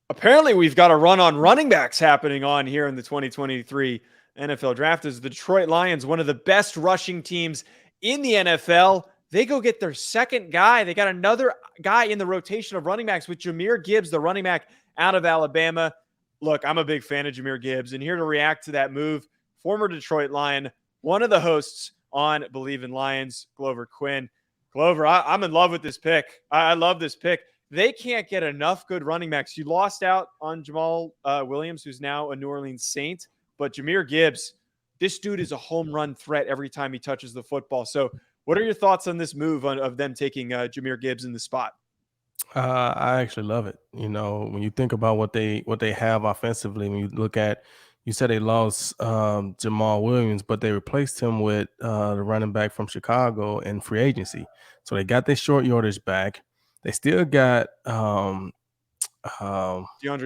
Apparently, we've got a run on running backs happening on here in the 2023 NFL Draft. As the Detroit Lions, one of the best rushing teams in the NFL, they go get their second guy. They got another guy in the rotation of running backs with Jahmyr Gibbs, the running back out of Alabama. Look, I'm a big fan of Jahmyr Gibbs, and here to react to that move, former Detroit Lion, one of the hosts on Believe in Lions, Glover Quinn. Glover, I'm in love with this pick. I love this pick. They can't get enough good running backs. You lost out on Jamal Williams, who's now a New Orleans Saint, but Jahmyr Gibbs, this dude is a home run threat every time he touches the football. So what are your thoughts on this move of them taking Jahmyr Gibbs in the spot? I actually love it. When you think about what they have offensively, when you look at, you said they lost Jamal Williams, but they replaced him with the running back from Chicago in free agency. So they got their short yardage back. They still got DeAndre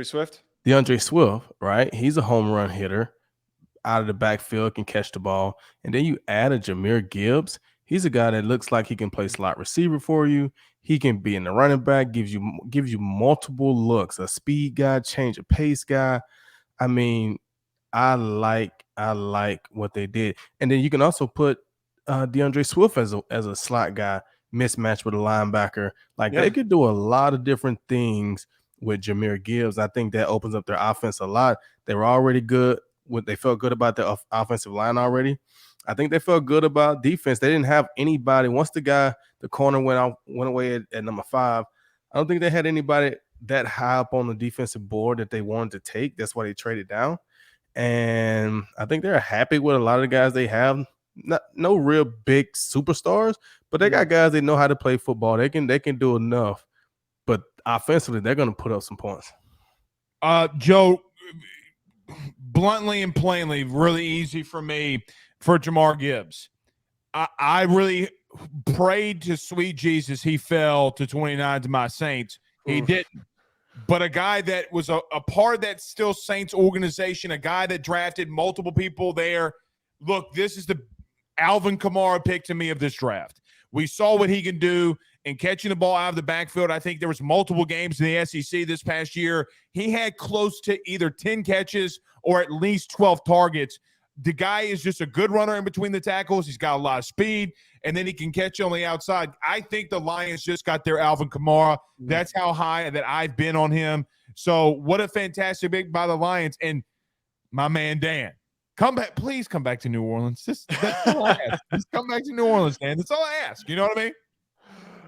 Swift? DeAndre Swift, right? He's a home run hitter out of the backfield, can catch the ball. And then you add a Jahmyr Gibbs. He's a guy that looks like he can play slot receiver for you. He can be in the running back, gives you multiple looks, a speed guy, change of pace guy. I mean, I like what they did. And then you can also put DeAndre Swift as a slot guy, mismatched with a linebacker. Like Yeah. they could do a lot of different things with Jahmyr Gibbs. I think that opens up their offense a lot. They were already good. They felt good about the offensive line already. I think they felt good about defense. They didn't have anybody. Once the corner went away at number 5, I don't think they had anybody that high up on the defensive board that they wanted to take. That's why they traded down. And I think they're happy with a lot of the guys they have. No real big superstars, but they got guys that know how to play football. They can do enough. But offensively, they're going to put up some points. Joe, bluntly and plainly, really easy for me for Jahmyr Gibbs. I really prayed to sweet Jesus he fell to 29 to my Saints. He didn't. But a guy that was a part of that still Saints organization, a guy that drafted multiple people there. Look, this is the Alvin Kamara pick to me of this draft. We saw what he can do in catching the ball out of the backfield. I think there was multiple games in the SEC this past year. He had close to either 10 catches or at least 12 targets. The guy is just a good runner in between the tackles. He's got a lot of speed, and then he can catch on the outside. I think the Lions just got their Alvin Kamara. That's how high that I've been on him. So what a fantastic pick by the Lions. And my man Dan, come back. Please come back to New Orleans. That's all I ask. Just come back to New Orleans, Dan. That's all I ask. You know what I mean?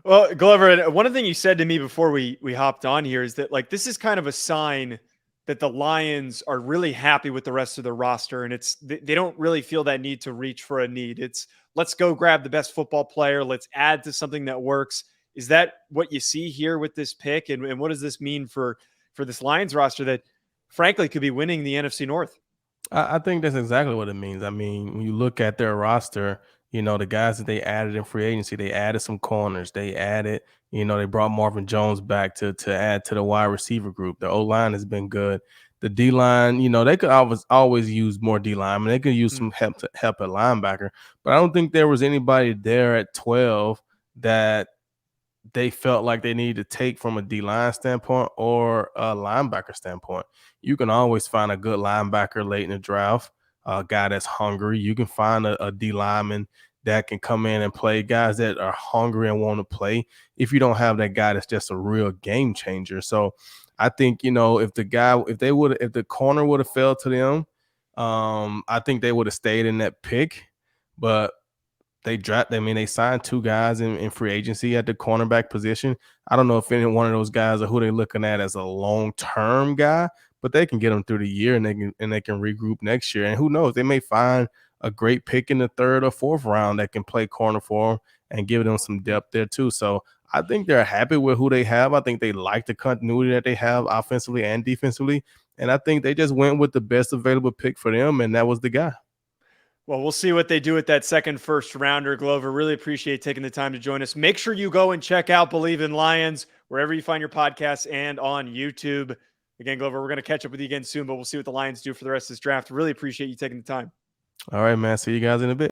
Well, Glover, one thing you said to me before we hopped on here is that, like, this is kind of a sign that the Lions are really happy with the rest of their roster, and they don't really feel that need to reach for a need. It's let's go grab the best football player. Let's add to something that works. Is that what you see here with this pick? And what does this mean for this Lions roster that, frankly, could be winning the NFC North? I think that's exactly what it means. I mean, when you look at their roster, the guys that they added in free agency, they added some corners. They added, they brought Marvin Jones back to add to the wide receiver group. The O-line has been good. The D-line, they could always use more D-line. I mean, they could use some help at linebacker. But I don't think there was anybody there at 12 that they felt like they needed to take from a D-line standpoint or a linebacker standpoint. You can always find a good linebacker late in the draft, a guy that's hungry. You can find a D lineman that can come in and play, guys that are hungry and want to play, if you don't have that guy that's just a real game changer. So I think, if the corner would have fell to them, I think they would have stayed in that pick. But they signed 2 guys in free agency at the cornerback position. I don't know if any one of those guys are who they're looking at as a long-term guy, but they can get them through the year and they can regroup next year. And who knows, they may find a great pick in the 3rd or 4th round that can play corner for them and give them some depth there too. So I think they're happy with who they have. I think they like the continuity that they have offensively and defensively. And I think they just went with the best available pick for them, and that was the guy. Well, we'll see what they do with that second first rounder, Glover. Really appreciate taking the time to join us. Make sure you go and check out Believe in Lions wherever you find your podcasts and on YouTube. Again, Glover, we're going to catch up with you again soon, but we'll see what the Lions do for the rest of this draft. Really appreciate you taking the time. All right, man. See you guys in a bit.